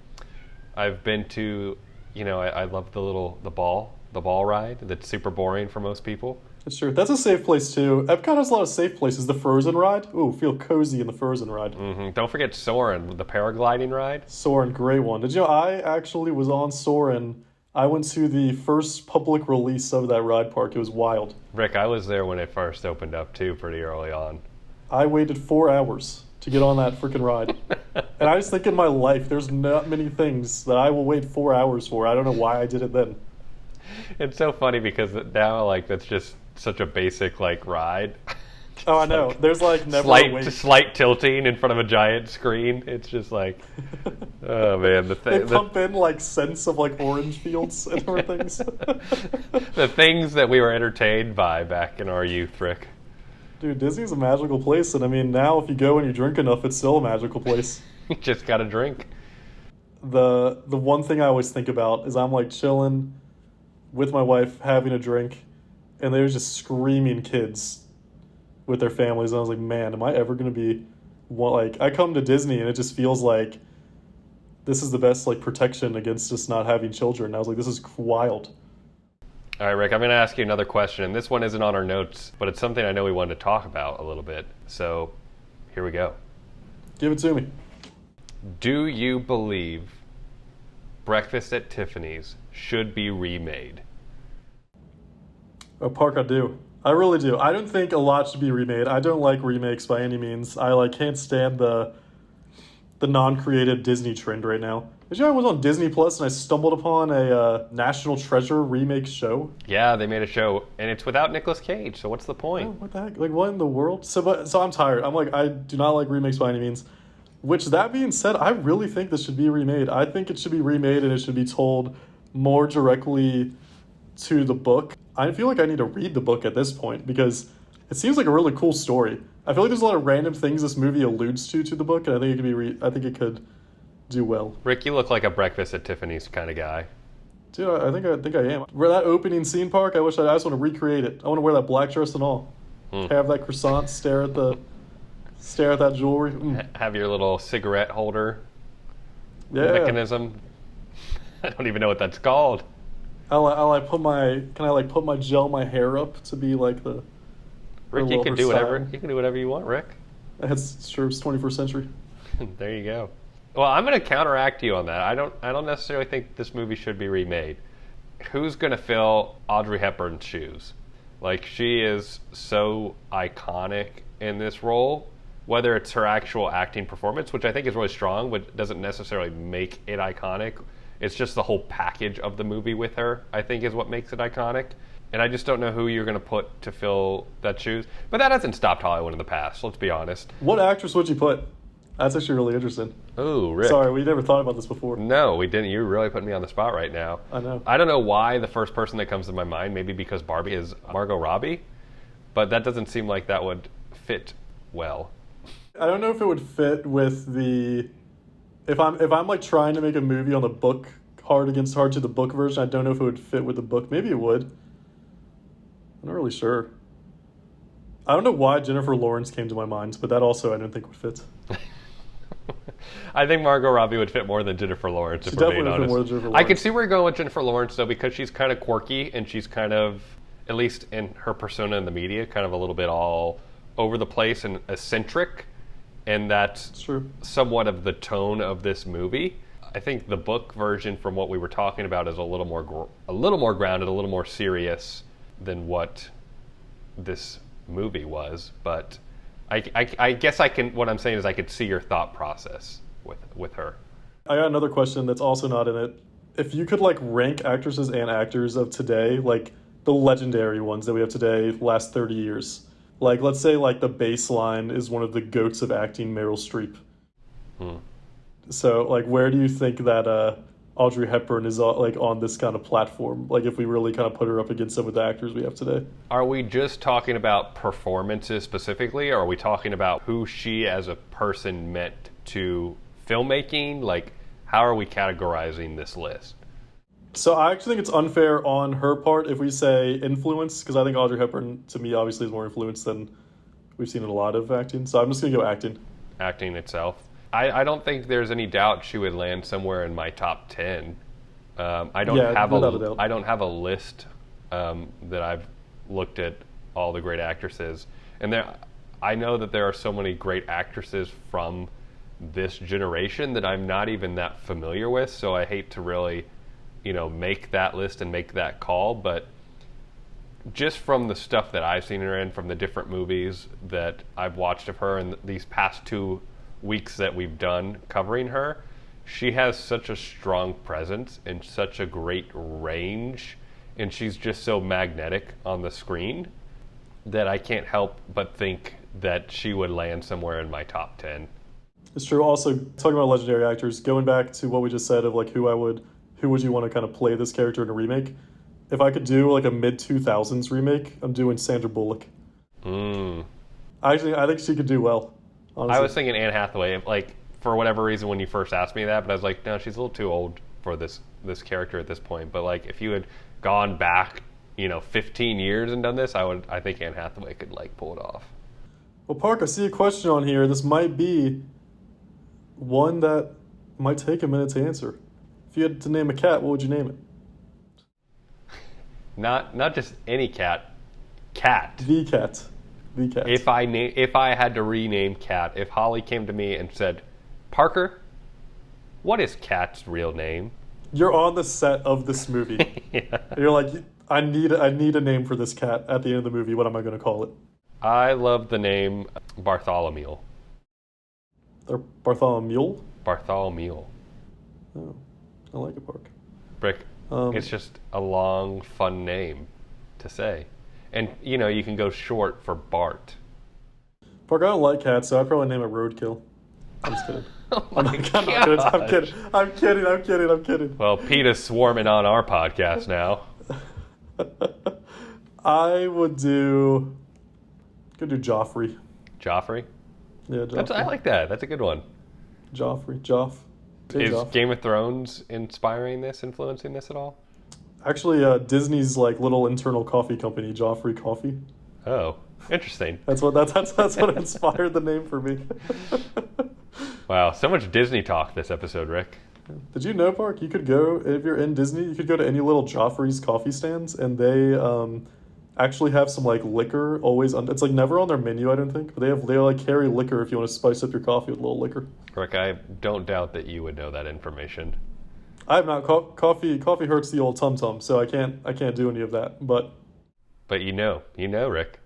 I've been to, I love the ball ride that's super boring for most people. That's true. That's a safe place too. Epcot has a lot of safe places. The Frozen ride. Ooh, feel cozy in the Frozen ride. Mm-hmm. Don't forget Soarin', the paragliding ride. Soarin', great one. Did you know I actually was on Soarin'? I went to the first public release of that ride park. It was wild. Rick, I was there when it first opened up too, pretty early on. I waited 4 hours to get on that freaking ride. And I just think in my life, there's not many things that I will wait 4 hours for. I don't know why I did it then. It's so funny because now, that's just such a basic, ride. Oh, I know. There's, never a wait. Slight tilting in front of a giant screen. It's just oh, man. They pump in, scents of, orange fields and everything. The things that we were entertained by back in our youth, Rick. Dude, Disney's a magical place. And, I mean, now if you go and you drink enough, it's still a magical place. You just got to drink. The one thing I always think about is I'm, chilling with my wife, having a drink, and they were just screaming kids with their families. And I was like, man, am I ever going to be I come to Disney and it just feels like this is the best protection against just not having children. And I was like, this is wild. All right, Rick, I'm going to ask you another question. And this one isn't on our notes, but it's something I know we wanted to talk about a little bit. So here we go. Give it to me. Do you believe Breakfast at Tiffany's should be remade? Oh, Park, I do. I really do. I don't think a lot should be remade. I don't like remakes by any means. I can't stand the non-creative Disney trend right now. Did you know I was on Disney Plus and I stumbled upon a National Treasure remake show? Yeah, they made a show, and it's without Nicolas Cage, so what's the point? Oh, what the heck? What in the world? So I'm tired. I do not like remakes by any means. Which, that being said, I really think this should be remade. I think it should be remade and it should be told more directly to the book. I feel like I need to read the book at this point because it seems like a really cool story. I feel like there's a lot of random things this movie alludes to the book, and I think it could I think it could do well. Rick, you look like a Breakfast at Tiffany's kind of guy. Dude, I think I am. Where that opening scene, Park, I just want to recreate it. I want to wear that black dress and all. Have that croissant, stare at that jewelry. Have your little cigarette holder mechanism. I don't even know what that's called. Can I put my gel my hair up to be the Rick, you can do whatever. You can do whatever you want, Rick. That's true. It's 21st century. There you go. Well, I'm going to counteract you on that. I don't necessarily think this movie should be remade. Who's going to fill Audrey Hepburn's shoes? She is so iconic in this role, whether it's her actual acting performance, which I think is really strong, but doesn't necessarily make it iconic. It's just the whole package of the movie with her, I think, is what makes it iconic. And I just don't know who you're going to put to fill that shoes. But that hasn't stopped Hollywood in the past, let's be honest. What actress would you put? That's actually really interesting. Oh, Rick. Sorry, we never thought about this before. No, we didn't. You really put me on the spot right now. I know. I don't know why the first person that comes to my mind, maybe because Barbie is Margot Robbie, but that doesn't seem like that would fit well. I don't know if it would fit with the... If I'm trying to make a movie on the book, hard to the book version, I don't know if it would fit with the book. Maybe it would. I'm not really sure. I don't know why Jennifer Lawrence came to my mind, but that also I don't think would fit. I think Margot Robbie would fit more than Jennifer Lawrence, if we're being honest. More than Jennifer Lawrence. I could see where you're going with Jennifer Lawrence, though, because she's kind of quirky, and she's kind of, at least in her persona in the media, kind of a little bit all over the place and eccentric, and that's somewhat of the tone of this movie. I think the book version, from what we were talking about, is a little more grounded, a little more serious than what this movie was, but I guess what I'm saying is I could see your thought process with her. I got another question that's also not in it. If you could rank actresses and actors of today, the legendary ones that we have today, last 30 years, Like, let's say, like, the baseline is one of the goats of acting, Meryl Streep. So, like, where do you think that Audrey Hepburn is, like, on this kind of platform? Like, if we really kind of put her up against some of the actors we have today. Are we just talking about performances specifically, or are we talking about who she as a person meant to filmmaking? Like, how are we categorizing this list? So I actually think it's unfair on her part if we say influence, because I think Audrey Hepburn, to me, obviously is more influence than we've seen in a lot of acting. So I'm just going to go acting. Acting itself. I don't think there's any doubt she would land somewhere in my top 10. I don't have a list that I've looked at all the great actresses. And I know that there are so many great actresses from this generation that I'm not even that familiar with, so I hate to really make that list and make that call, but just from the stuff that I've seen her in, from the different movies that I've watched of her in these past 2 weeks that we've done covering her, she has such a strong presence and such a great range, and she's just so magnetic on the screen that I can't help but think that she would land somewhere in my top 10. It's true. Also, talking about legendary actors, going back to what we just said of like who would you want to kind of play this character in a remake? If I could do like a mid-2000s remake, I'm doing Sandra Bullock. I think she could do well, honestly. I was thinking Anne Hathaway, like, for whatever reason when you first asked me that, but I was like, no, she's a little too old for this character at this point. But like, if you had gone back, 15 years and done this, I think Anne Hathaway could like pull it off. Well, Park, I see a question on here. This might be one that might take a minute to answer. If you had to name a cat, what would you name it? Not just any cat. Cat. The cat. The cat. If I had to rename Cat, if Holly came to me and said, Parker, what is Cat's real name? You're on the set of this movie. Yeah. You're like, I need a name for this cat at the end of the movie. What am I going to call it? I love the name Bartholomew. Or Bartholomew? Bartholomew. Oh, I like it, Park. Brick. It's just a long, fun name to say. And, you can go short for Bart. Park, I don't like cats, so I'd probably name it Roadkill. I'm just kidding. Oh I'm kidding. Well, Pete is swarming on our podcast now. I would do Joffrey. Joffrey? Yeah, Joffrey. I like that. That's a good one. Joff. Is Joff. Game of Thrones influencing this at all? Actually, Disney's like little internal coffee company, Joffrey Coffee. Oh, interesting. That's what inspired the name for me. Wow, so much Disney talk this episode, Rick. Did you know, Park? You could go, if you're in Disney, you could go to any little Joffrey's coffee stands, and they actually have some like liquor always on. It's like never on their menu, I don't think, but they like carry liquor if you want to spice up your coffee with a little liquor. Rick, I don't doubt that you would know that information. I have not. Coffee hurts the old tum-tum, so I can't do any of that. But you know, Rick.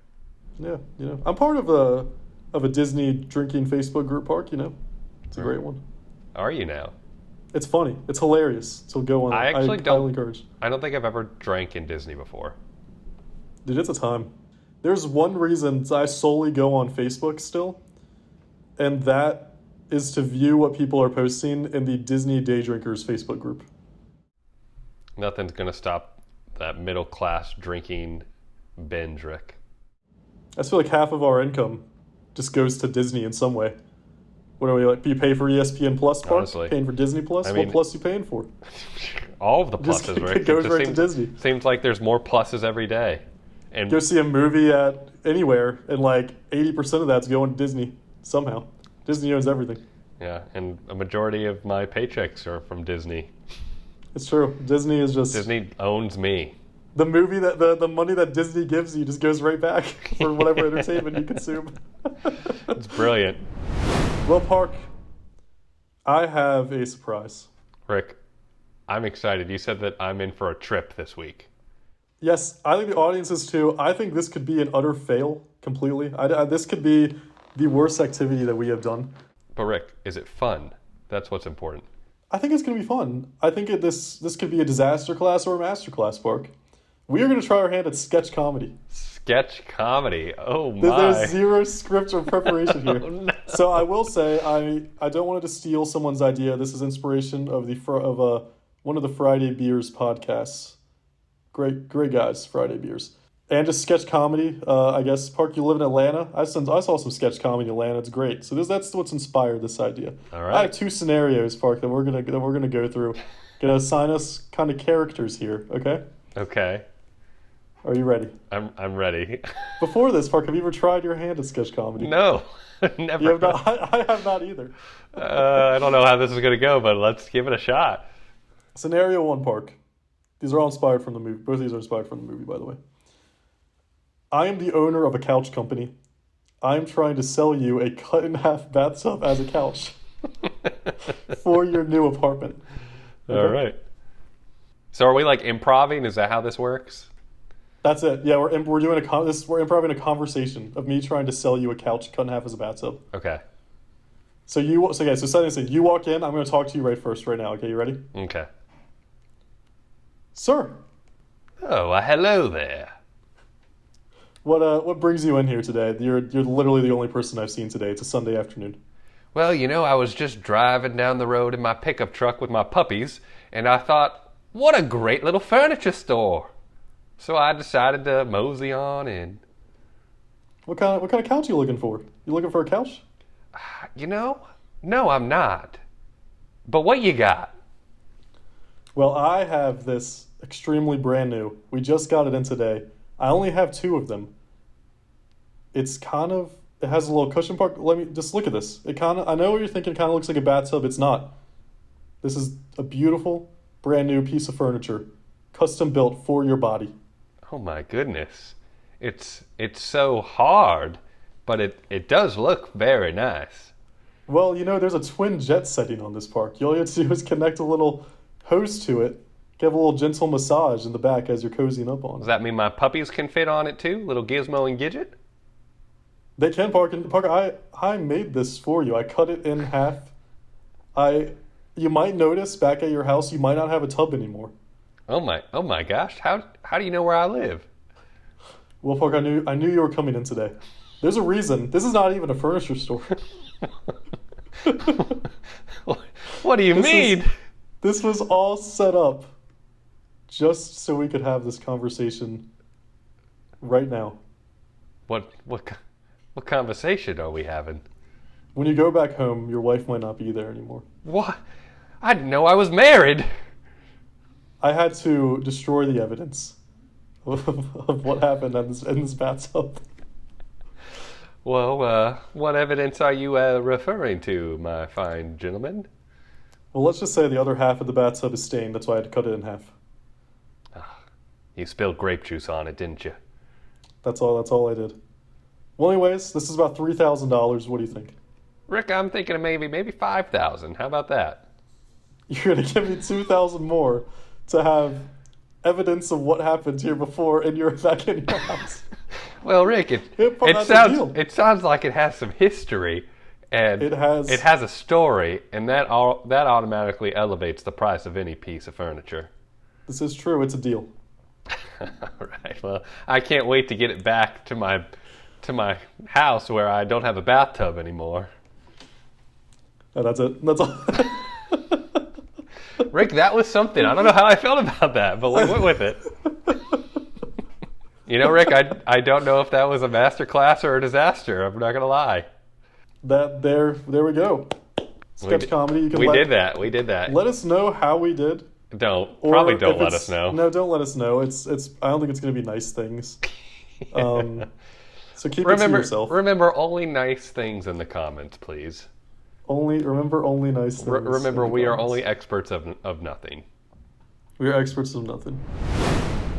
Yeah, I'm part of a Disney drinking Facebook group, Park. It's a great one. Are you now? It's funny. It's hilarious. So go on. I actually highly encourage. I don't think I've ever drank in Disney before. Dude, it's a time. There's one reason I solely go on Facebook still, and that is to view what people are posting in the Disney Day Drinkers Facebook group. Nothing's going to stop that middle class drinking binge, Rick. I feel like half of our income just goes to Disney in some way. What are we like? You pay for ESPN Plus, Park? Honestly. Paying for Disney Plus? What plus you paying for? All of the pluses, Rick. It goes right to Disney. Seems like there's more pluses every day. And go see a movie at anywhere, and like 80% of that's going to Disney somehow. Disney owns everything. Yeah, and a majority of my paychecks are from Disney. It's true. Disney owns me. The movie that the money that Disney gives you just goes right back for whatever entertainment you consume. It's brilliant. Well, Park, I have a surprise. Rick, I'm excited. You said that I'm in for a trip this week. Yes, I think the audience is too. I think this could be an utter fail completely. This could be the worst activity that we have done. But Rick, is it fun? That's what's important. I think it's going to be fun. I think this could be a disaster class or a master class, Park. We are going to try our hand at sketch comedy. Sketch comedy. Oh my. There's zero script or preparation here. Oh, no. So I will say I don't want to steal someone's idea. This is inspiration of one of the Friday Beers podcasts. Great guys, Friday Beers. And just sketch comedy. I guess, Park, you live in Atlanta. I saw some sketch comedy in Atlanta. It's great. So that's what's inspired this idea. All right. I have 2 scenarios, Park, that we're gonna go through. Gonna assign us kind of characters here. Okay. Okay. Are you ready? I'm ready. Before this, Park, have you ever tried your hand at sketch comedy? No, never. You have not. I have not either. I don't know how this is going to go, but let's give it a shot. Scenario 1, Park. These are all inspired from the movie. Both of these are inspired from the movie, by the way. I am the owner of a couch company. I am trying to sell you a cut-in-half bathtub as a couch for your new apartment. Okay? All right. So are we like improving? Is that how this works? That's it. Yeah, we're improvising a conversation of me trying to sell you a couch cut in half as a bathtub. Okay. So you walk in. I'm going to talk to you right now. Okay, you ready? Okay. Sir. Oh, hello there. What brings you in here today? You're literally the only person I've seen today. It's a Sunday afternoon. Well, I was just driving down the road in my pickup truck with my puppies, and I thought, what a great little furniture store. So I decided to mosey on in. What kind of couch are you looking for? You looking for a couch? No, I'm not. But what you got? Well, I have this extremely brand new. We just got it in today. I only have 2 of them. It has a little cushion part. Let me just look at this. I know what you're thinking. It kind of looks like a bathtub. It's not. This is a beautiful, brand new piece of furniture, custom built for your body. Oh my goodness. It's so hard, but it does look very nice. Well, there's a twin jet setting on this Park. All you have to do is connect a little hose to it, give a little gentle massage in the back as you're cozying up on it. Does that mean my puppies can fit on it too? Little Gizmo and Gidget? They can, Park. I made this for you. I cut it in half. You might notice back at your house you might not have a tub anymore. Oh my gosh. How do you know where I live? Well, Park, I knew you were coming in today. There's a reason. This is not even a furniture store. What do you mean? This was all set up just so we could have this conversation right now. What conversation are we having? When you go back home, your wife might not be there anymore. What? I didn't know I was married. I had to destroy the evidence of what happened in this bathtub. Well, what evidence are you referring to, my fine gentleman? Well, let's just say the other half of the bathtub is stained. That's why I had to cut it in half. You spilled grape juice on it, didn't you? That's all I did. Well, anyways, this is about $3,000. What do you think? Rick, I'm thinking of maybe $5,000. How about that? You're going to give me $2,000 more to have evidence of what happened here before and you're back in your house. Well, Rick, it sounds like it has some history, and it has a story, and that automatically elevates the price of any piece of furniture. This is true. It's a deal. All right. Well, I can't wait to get it back to my house where I don't have a bathtub anymore. Oh, that's it. That's all. Rick, that was something. I don't know how I felt about that, but we went with it. Rick, I don't know if that was a masterclass or a disaster. I'm not gonna lie. There we go. Sketch comedy. We did that. Let us know how we did. Probably don't let us know. No, don't let us know. It's. I don't think it's gonna be nice things. So keep it to yourself. Remember, only nice things in the comments, please. Remember only nice things. Remember, we are only experts of nothing. We are experts of nothing.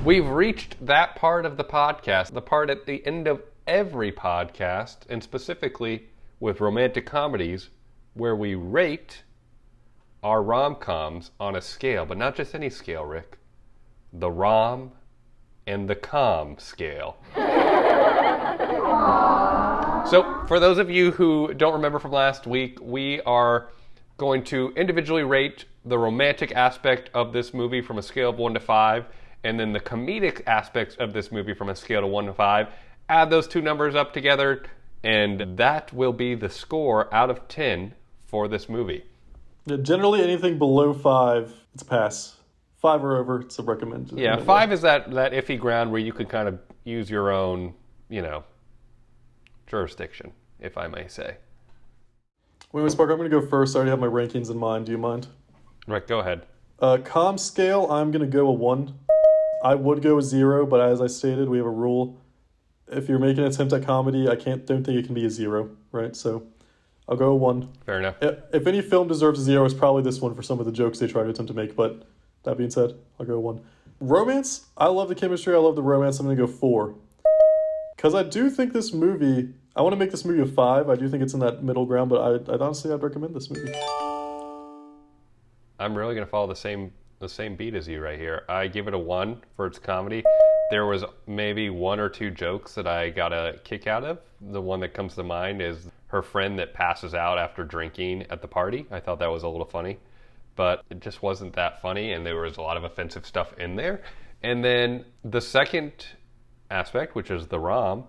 We've reached that part of the podcast, the part at the end of every podcast, and specifically with romantic comedies, where we rate our rom-coms on a scale, but not just any scale, Rick. The rom and the com scale. So, for those of you who don't remember from last week, we are going to individually rate the romantic aspect of this movie from a scale of 1 to 5, and then the comedic aspects of this movie from a scale of 1 to 5, add those two numbers up together, and that will be the score out of 10 for this movie. Yeah, generally, anything below 5, it's a pass. 5 or over, it's a recommend. Yeah, 5 is that iffy ground where you could kind of use your own, jurisdiction, if I may say. Wait, Spark, I'm going to go first. I already have my rankings in mind. Do you mind? Right, go ahead. Com scale, I'm going to go a 1. I would go a 0, but as I stated, we have a rule. If you're making an attempt at comedy, don't think it can be a 0, right? So I'll go a 1. Fair enough. If any film deserves a 0, it's probably this one for some of the jokes they try to attempt to make, but that being said, I'll go a 1. Romance, I love the chemistry, I love the romance, I'm going to go 4. Because I do think this movie, I want to make this movie a 5. I do think it's in that middle ground, but I'd honestly recommend this movie. I'm really going to follow the same beat as you right here. I give it a 1 for its comedy. There was maybe 1 or 2 jokes that I got a kick out of. The one that comes to mind is her friend that passes out after drinking at the party. I thought that was a little funny, but it just wasn't that funny, and there was a lot of offensive stuff in there. And then the second aspect, which is the rom,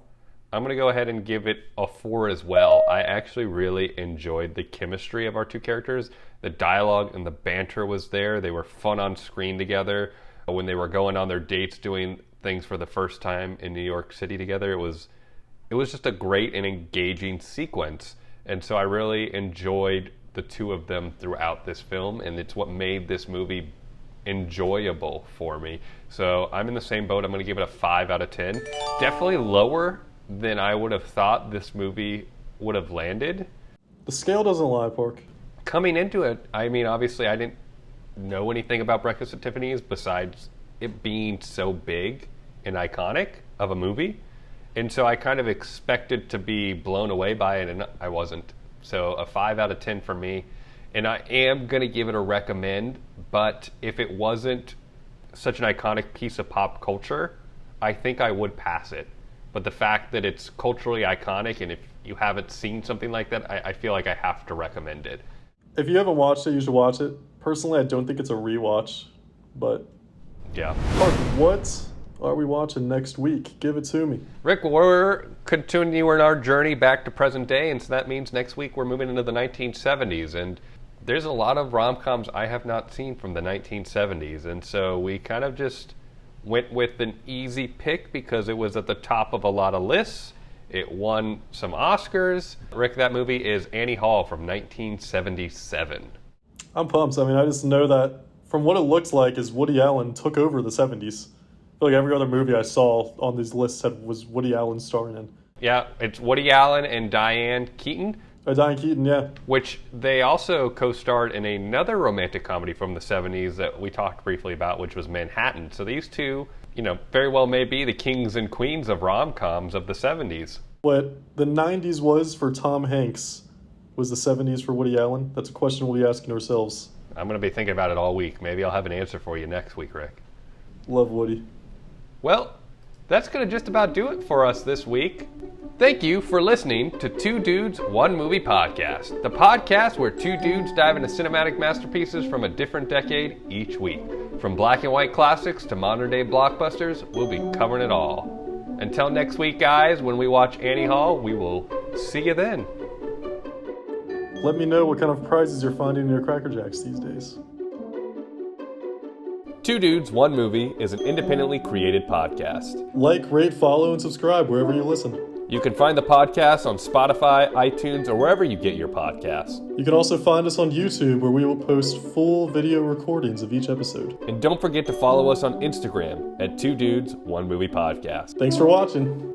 I'm going to go ahead and give it a 4 as well. I actually really enjoyed the chemistry of our two characters. The dialogue and the banter was there. They were fun on screen together. When they were going on their dates, doing things for the first time in New York City together, it was just a great and engaging sequence. And so I really enjoyed the two of them throughout this film, and it's what made this movie enjoyable for me. So I'm in the same boat. I'm going to give it a 5 out of 10. Definitely lower than I would have thought this movie would have landed. The scale doesn't lie, Park. Coming into it, I mean, obviously I didn't know anything about Breakfast at Tiffany's besides it being so big and iconic of a movie. And so I kind of expected to be blown away by it, and I wasn't. So a 5 out of 10 for me. And I am going to give it a recommend, but if it wasn't such an iconic piece of pop culture, I think I would pass it. But the fact that it's culturally iconic, and if you haven't seen something like that, I feel like I have to recommend it. If you haven't watched it, you should watch it. Personally, I don't think it's a rewatch, but... Yeah. Mark, what are we watching next week? Give it to me. Rick, we're continuing our journey back to present day, and so that means next week we're moving into the 1970s, and there's a lot of rom-coms I have not seen from the 1970s, and so we kind of just went with an easy pick because it was at the top of a lot of lists. It won some Oscars. Rick, that movie is Annie Hall from 1977. I'm pumped. I mean, I just know that from what it looks like is Woody Allen took over the 70s. I feel like every other movie I saw on these lists was Woody Allen starring in. Yeah, it's Woody Allen and Diane Keaton. Diane Keaton, yeah. Which they also co-starred in another romantic comedy from the 70s that we talked briefly about, which was Manhattan. So these two, very well may be the kings and queens of rom-coms of the 70s. What the 90s was for Tom Hanks was the 70s for Woody Allen? That's a question we'll be asking ourselves. I'm going to be thinking about it all week. Maybe I'll have an answer for you next week, Rick. Love Woody. Well, that's going to just about do it for us this week. Thank you for listening to Two Dudes, One Movie Podcast, the podcast where two dudes dive into cinematic masterpieces from a different decade each week. From black and white classics to modern day blockbusters, we'll be covering it all. Until next week, guys, when we watch Annie Hall, we will see you then. Let me know what kind of prizes you're finding in your Cracker Jacks these days. Two Dudes, One Movie is an independently created podcast. Like, rate, follow, and subscribe wherever you listen. You can find the podcast on Spotify, iTunes, or wherever you get your podcasts. You can also find us on YouTube, where we will post full video recordings of each episode. And don't forget to follow us on Instagram at Two Dudes, One Movie Podcast. Thanks for watching.